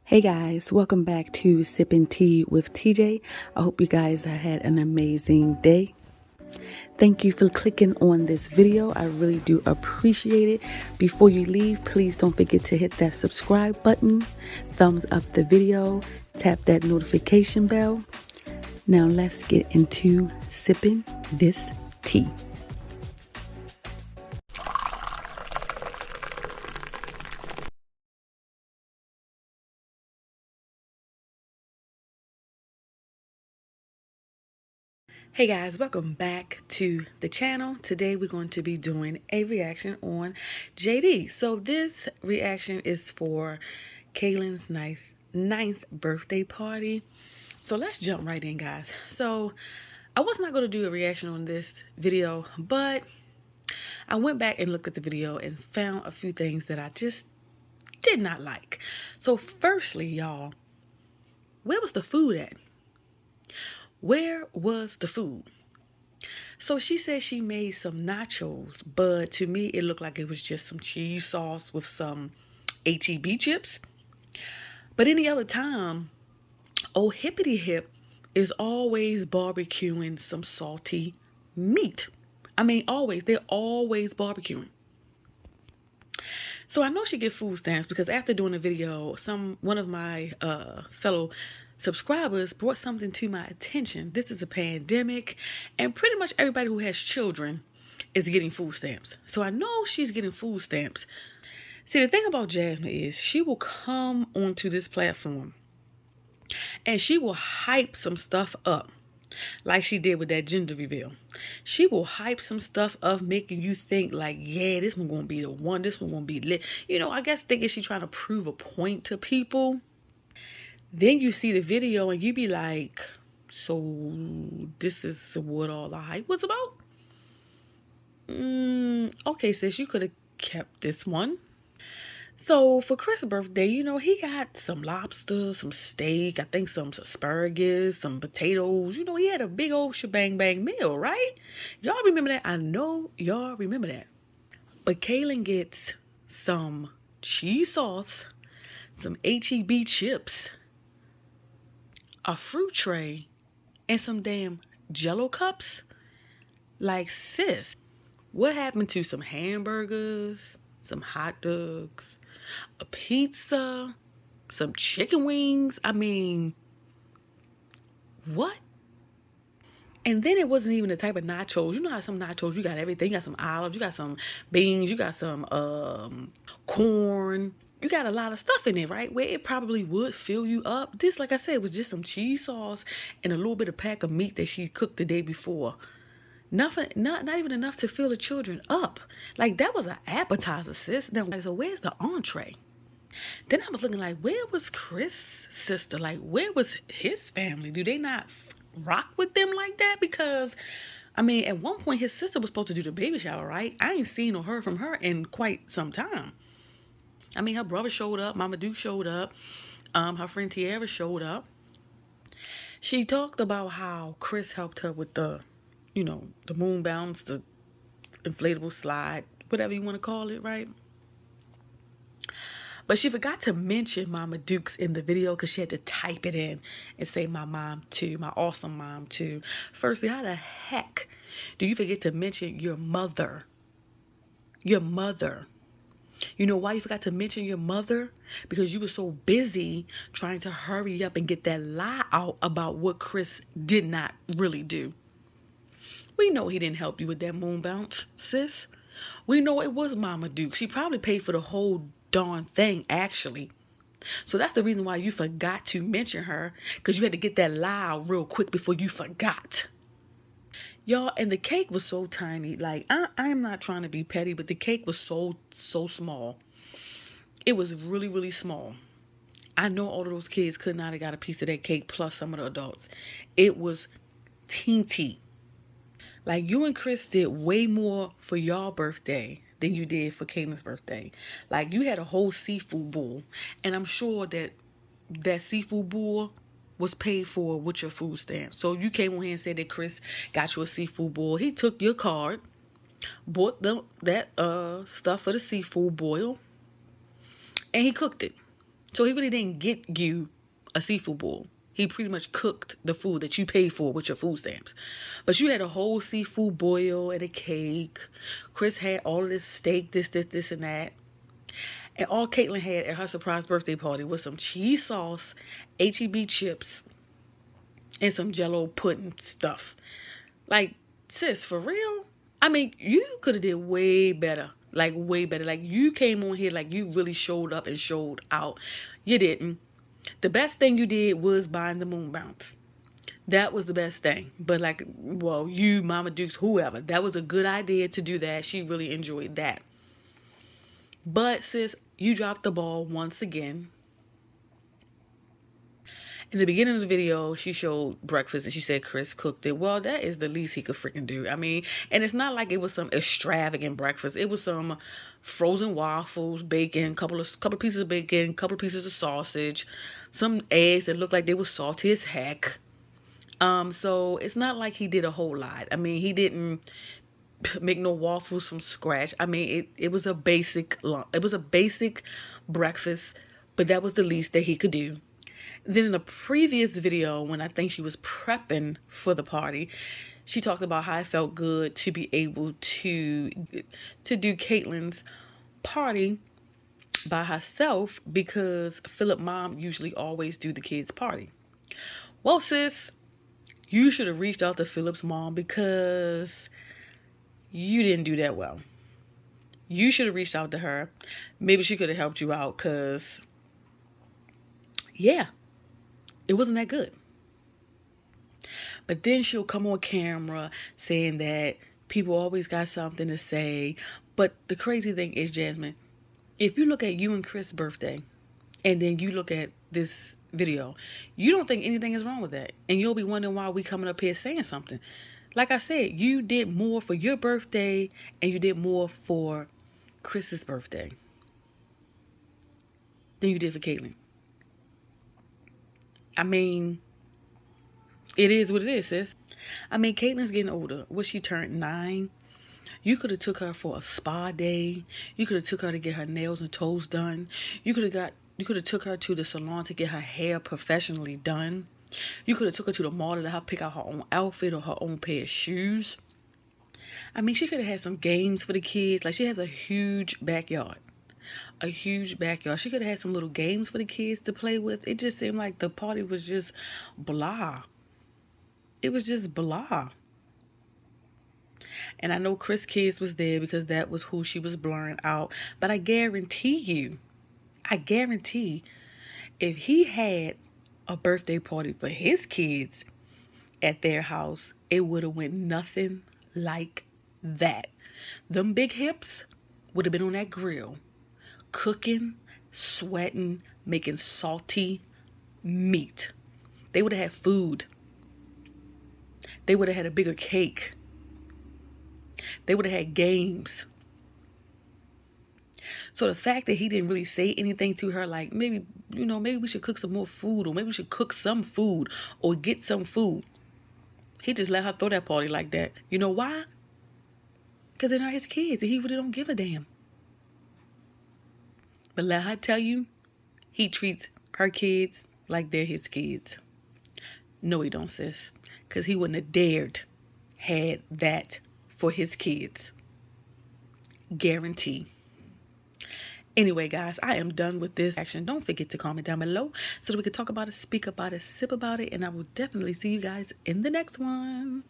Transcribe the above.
Hey guys, welcome back to Sipping Tea with TJ. I hope you guys have had an amazing day. Thank you for clicking on this video. I really do appreciate it. Before you leave, please don't forget to hit that subscribe button, thumbs up the video, tap that notification bell. Now let's get into sipping this tea. Hey guys, welcome back to the channel. Today we're going to be doing a reaction on JD. So this reaction is for Kailyn's ninth birthday party. So let's jump right in, guys. So I was not going to do a reaction on this video, but I went back and looked at the video and found a few things that I just did not like. So firstly, y'all, where was the food at? Where was the food? So she said she made some nachos, but to me it looked like it was just some cheese sauce with some HEB chips. But any other time, old Hippity Hip is always barbecuing some salty meat. I mean, always. They're always barbecuing. So I know she get food stamps because after doing a video, one of my fellow subscribers brought something to my attention. This is a pandemic, and pretty much everybody who has children is getting food stamps. So I know she's getting food stamps. See, the thing about Jasmine is she will come onto this platform and she will hype some stuff up like she did with that gender reveal. She will hype some stuff up, making you think like, yeah, this one gonna be the one, this one gonna be lit. You know, I guess thinking she's trying to prove a point to people. Then you see the video and you be like, so this is what all the hype was about? Okay, sis, you could have kept this one. So for Chris' birthday, you know, he got some lobster, some steak, I think some asparagus, some potatoes. You know, he had a big old shebang bang meal, right? Y'all remember that? I know y'all remember that. But Kailyn gets some cheese sauce, some HEB chips, a fruit tray, and some damn Jello cups. Like, sis, what happened to some hamburgers, some hot dogs, a pizza, some chicken wings? I mean, what? And then it wasn't even the type of nachos. You know how some nachos, you got everything. You got some olives, you got some beans, you got some corn. You got a lot of stuff in it, right? Where it probably would fill you up. This, like I said, was just some cheese sauce and a little bit of pack of meat that she cooked the day before. Nothing, not even enough to fill the children up. Like, that was an appetizer, sis. Then, so where's the entree? Then I was looking like, where was Chris' sister? Like, where was his family? Do they not rock with them like that? Because, I mean, at one point his sister was supposed to do the baby shower, right? I ain't seen or heard from her in quite some time. I mean, her brother showed up, Mama Duke showed up, her friend Tiara showed up. She talked about how Chris helped her with the, you know, the moon bounce, the inflatable slide, whatever you want to call it, right? But she forgot to mention Mama Dukes in the video because she had to type it in and say my mom too, my awesome mom too. Firstly, how the heck do you forget to mention your mother? Your mother. You know why you forgot to mention your mother? Because you were so busy trying to hurry up and get that lie out about what Chris did not really do. We know he didn't help you with that moon bounce, sis. We know it was Mama Duke. She probably paid for the whole darn thing, actually. So that's the reason why you forgot to mention her, because you had to get that lie out real quick before you forgot. Y'all, and the cake was so tiny. Like, I'm not trying to be petty, but the cake was so small. It was really, really small. I know all of those kids could not have got a piece of that cake, plus some of the adults. It was teeny. Like, you and Chris did way more for y'all birthday than you did for Kailyn's birthday. Like, you had a whole seafood bowl. And I'm sure that that seafood bowl was paid for with your food stamp. So you came on here and said that Chris got you a seafood boil. He took your card, bought that stuff for the seafood boil, and he cooked it. So he really didn't get you a seafood boil. He pretty much cooked the food that you paid for with your food stamps. But you had a whole seafood boil and a cake. Chris had all of this steak, this, and that. And all Kailyn had at her surprise birthday party was some cheese sauce, H-E-B chips, and some Jell-O pudding stuff. Like, sis, for real? I mean, you could have did way better. Like, way better. Like, you came on here like you really showed up and showed out. You didn't. The best thing you did was buying the moon bounce. That was the best thing. But like, well, you, Mama Dukes, whoever, that was a good idea to do that. She really enjoyed that. But sis, you dropped the ball once again. In the beginning of the video, she showed breakfast and she said Chris cooked it. Well, that is the least he could freaking do. I mean, and it's not like it was some extravagant breakfast. It was some frozen waffles, bacon, couple pieces of bacon, couple pieces of sausage, some eggs that looked like they were salty as heck. So it's not like he did a whole lot. I mean, he didn't make no waffles from scratch. I mean, it was a basic breakfast, but that was the least that he could do. Then in a previous video, when I think she was prepping for the party, she talked about how it felt good to be able to do Kailyn's party by herself because Philip's mom usually always do the kids' party. Well, sis, you should have reached out to Philip's mom because you didn't do that well. You should have reached out to her. Maybe she could have helped you out because, yeah, it wasn't that good. But then she'll come on camera saying that people always got something to say. But the crazy thing is, Jasmine, if you look at you and Chris' birthday and then you look at this video, you don't think anything is wrong with that. And you'll be wondering why we coming up here saying something. Like I said, you did more for your birthday and you did more for Chris's birthday than you did for Kailyn. I mean, it is what it is, sis. I mean, Kailyn's getting older. What, she turned 9? You could have took her for a spa day. You could have took her to get her nails and toes done. You could have took her to the salon to get her hair professionally done. You could have took her to the mall to let her pick out her own outfit or her own pair of shoes. I mean, she could have had some games for the kids. Like, she has a huge backyard. A huge backyard. She could have had some little games for the kids to play with. It just seemed like the party was just blah. It was just blah. And I know Chris' kids was there because that was who she was blurring out. But I guarantee, if he had a birthday party for his kids at their house, it would have went nothing like that. Them big hips would have been on that grill, cooking, sweating, making salty meat. They would have had food. They would have had a bigger cake. They would have had games. So the fact that he didn't really say anything to her, like maybe we should cook some more food, or maybe we should cook some food or get some food. He just let her throw that party like that. You know why? Because they're not his kids and he really don't give a damn. But let her tell you, he treats her kids like they're his kids. No, he don't, sis. Because he wouldn't have dared had that for his kids. Guarantee. Anyway, guys, I am done with this action. Don't forget to comment down below so that we can talk about it, speak about it, sip about it, and I will definitely see you guys in the next one.